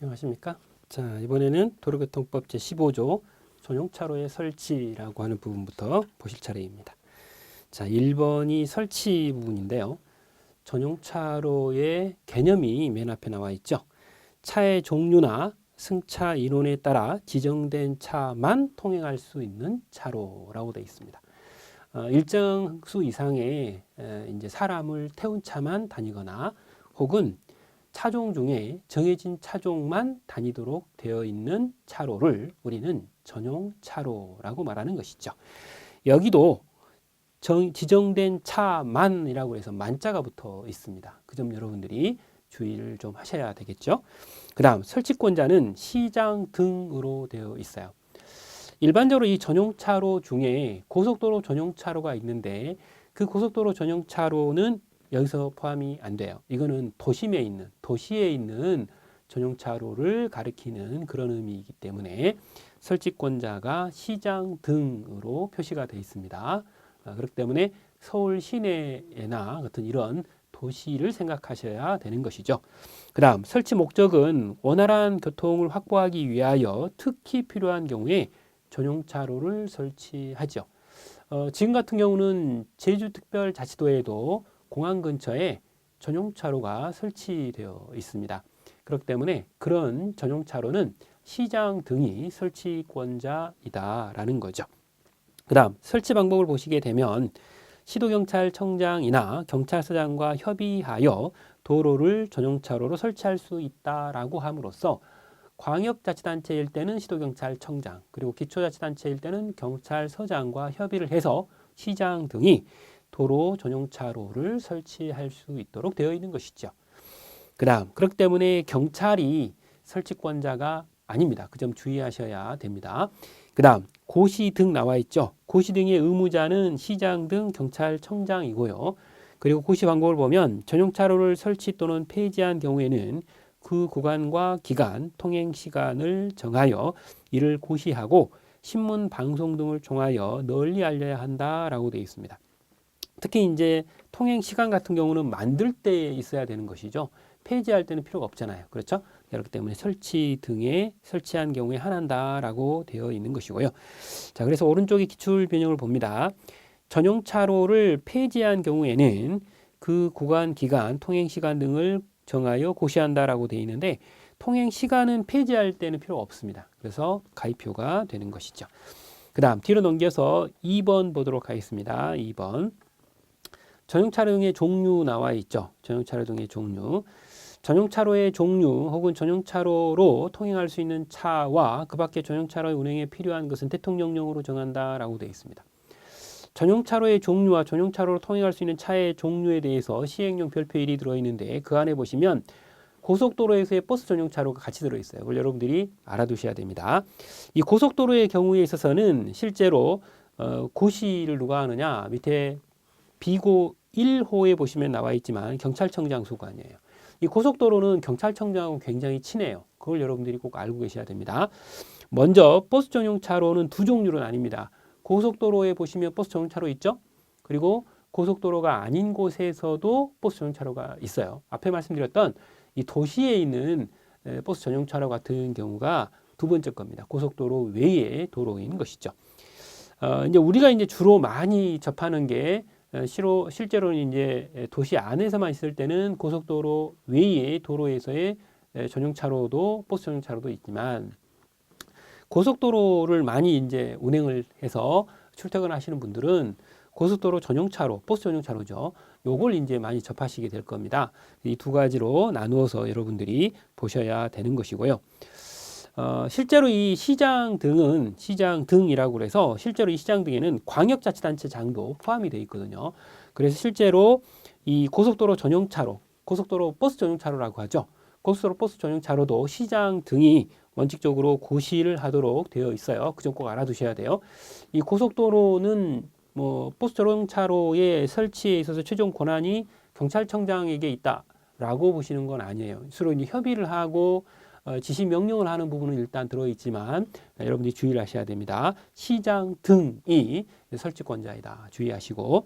안녕하십니까? 자, 이번에는 도로교통법 제15조 전용차로의 설치라고 하는 부분부터 보실 차례입니다. 자, 1번이 설치 부분인데요. 전용차로의 개념이 맨 앞에 나와 있죠. 차의 종류나 승차 인원에 따라 지정된 차만 통행할 수 있는 차로라고 되어 있습니다. 일정 수 이상의 이제 사람을 태운 차만 다니거나 혹은 차종 중에 정해진 차종만 다니도록 되어 있는 차로를 우리는 전용차로라고 말하는 것이죠. 여기도 지정된 차만이라고 해서 만자가 붙어 있습니다. 그 점 여러분들이 주의를 좀 하셔야 되겠죠. 그 다음 설치권자는 시장 등으로 되어 있어요. 일반적으로 이 전용차로 중에 고속도로 전용차로가 있는데 그 고속도로 전용차로는 여기서 포함이 안 돼요. 이거는 도시에 있는 전용차로를 가리키는 그런 의미이기 때문에 설치권자가 시장 등으로 표시가 되어 있습니다. 그렇기 때문에 서울 시내나 같은 이런 도시를 생각하셔야 되는 것이죠. 그 다음 설치 목적은 원활한 교통을 확보하기 위하여 특히 필요한 경우에 전용차로를 설치하죠. 지금 같은 경우는 제주특별자치도에도 공항 근처에 전용차로가 설치되어 있습니다. 그렇기 때문에 그런 전용차로는 시장 등이 설치권자이다라는 거죠. 그 다음 설치 방법을 보시게 되면 시도경찰청장이나 경찰서장과 협의하여 도로를 전용차로로 설치할 수 있다라고 함으로써 광역자치단체일 때는 시도경찰청장, 그리고 기초자치단체일 때는 경찰서장과 협의를 해서 시장 등이 도로 전용차로를 설치할 수 있도록 되어 있는 것이죠. 그 다음 그렇기 때문에 경찰이 설치권자가 아닙니다. 그 점 주의하셔야 됩니다. 그 다음 고시 등 나와 있죠. 고시 등의 의무자는 시장 등 경찰청장이고요. 그리고 고시 방법을 보면 전용차로를 설치 또는 폐지한 경우에는 그 구간과 기간, 통행 시간을 정하여 이를 고시하고 신문, 방송 등을 통하여 널리 알려야 한다라고 되어 있습니다. 특히 이제 통행 시간 같은 경우는 만들 때 있어야 되는 것이죠. 폐지할 때는 필요가 없잖아요. 그렇죠? 그렇기 때문에 설치 등에 설치한 경우에 한한다라고 되어 있는 것이고요. 자, 그래서 오른쪽에 기출 변형을 봅니다. 전용차로를 폐지한 경우에는 그 구간, 기간, 통행 시간 등을 정하여 고시한다라고 되어 있는데 통행 시간은 폐지할 때는 필요가 없습니다. 그래서 가입표가 되는 것이죠. 그 다음 뒤로 넘겨서 2번 보도록 하겠습니다. 2번. 전용차로 등의 종류 나와 있죠. 전용차로 등의 종류. 전용차로의 종류 혹은 전용차로로 통행할 수 있는 차와 그 밖에 전용차로의 운행에 필요한 것은 대통령령으로 정한다라고 되어 있습니다. 전용차로의 종류와 전용차로로 통행할 수 있는 차의 종류에 대해서 시행령 별표 1이 들어있는데 그 안에 보시면 고속도로에서의 버스 전용차로가 같이 들어있어요. 그걸 여러분들이 알아두셔야 됩니다. 이 고속도로의 경우에 있어서는 실제로 고시를 누가 하느냐 밑에 비고 1호에 보시면 나와 있지만 경찰청장 소관이에요. 이 고속도로는 경찰청장하고 굉장히 친해요. 그걸 여러분들이 꼭 알고 계셔야 됩니다. 먼저 버스 전용차로는 두 종류로 나뉩니다. 고속도로에 보시면 버스 전용차로 있죠? 그리고 고속도로가 아닌 곳에서도 버스 전용차로가 있어요. 앞에 말씀드렸던 이 도시에 있는 버스 전용차로 같은 경우가 두 번째 겁니다. 고속도로 외의 도로인 것이죠. 이제 우리가 이제 주로 많이 접하는 게 실제로는 이제 도시 안에서만 있을 때는 고속도로 외의 도로에서의 전용차로도 버스 전용차로도 있지만 고속도로를 많이 이제 운행을 해서 출퇴근하시는 분들은 고속도로 전용차로, 버스 전용차로죠. 요걸 이제 많이 접하시게 될 겁니다. 이 두 가지로 나누어서 여러분들이 보셔야 되는 것이고요. 실제로 이 시장 등이라고 해서 실제로 이 시장 등에는 광역자치단체장도 포함이 되어 있거든요. 그래서 실제로 이 고속도로 전용차로, 고속도로 버스 전용차로라고 하죠. 고속도로 버스 전용차로도 시장 등이 원칙적으로 고시를 하도록 되어 있어요. 그 점 꼭 알아두셔야 돼요. 이 고속도로는 뭐 버스 전용차로의 설치에 있어서 최종 권한이 경찰청장에게 있다라고 보시는 건 아니에요. 서로 이제 협의를 하고 지시 명령을 하는 부분은 일단 들어있지만 여러분들이 주의를 하셔야 됩니다. 시장 등이 설치권자이다. 주의하시고